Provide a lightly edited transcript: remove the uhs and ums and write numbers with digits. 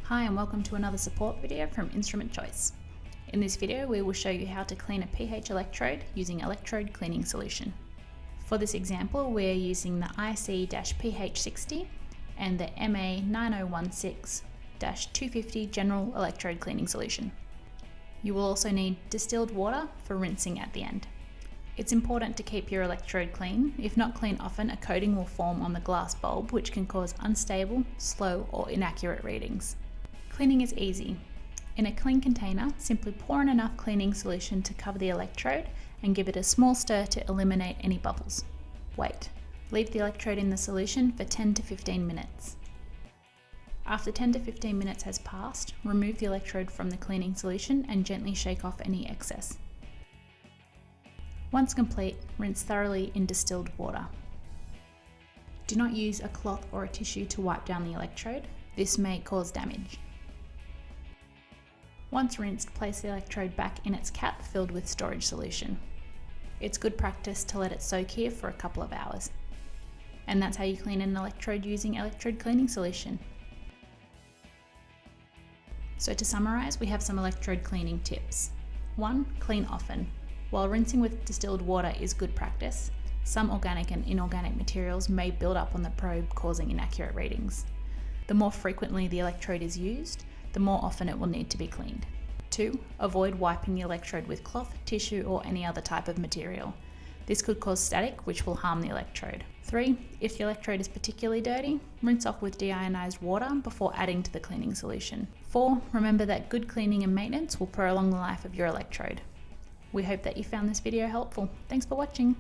Hi and welcome to another support video from Instrument Choice. In this video we will show you how to clean a pH electrode using Electrode Cleaning Solution. For this example we are using the IC-PH60 and the MA9016-250 General Electrode Cleaning Solution. You will also need distilled water for rinsing at the end. It's important to keep your electrode clean. If not cleaned often, a coating will form on the glass bulb which can cause unstable, slow or inaccurate readings. Cleaning is easy. In a clean container, simply pour in enough cleaning solution to cover the electrode and give it a small stir to eliminate any bubbles. Wait. Leave the electrode in the solution for 10 to 15 minutes. After 10 to 15 minutes has passed, remove the electrode from the cleaning solution and gently shake off any excess. Once complete, rinse thoroughly in distilled water. Do not use a cloth or a tissue to wipe down the electrode. This may cause damage. Once rinsed, place the electrode back in its cap filled with storage solution. It's good practice to let it soak here for a couple of hours. And that's how you clean an electrode using Electrode Cleaning Solution. So to summarise, we have some electrode cleaning tips. 1. Clean often. While rinsing with distilled water is good practice, some organic and inorganic materials may build up on the probe, causing inaccurate readings. The more frequently the electrode is used, the more often it will need to be cleaned. 2. Avoid wiping the electrode with cloth, tissue or any other type of material. This could cause static, which will harm the electrode. 3. If the electrode is particularly dirty, rinse off with deionized water before adding to the cleaning solution. 4. Remember that good cleaning and maintenance will prolong the life of your electrode. We hope that you found this video helpful. Thanks for watching.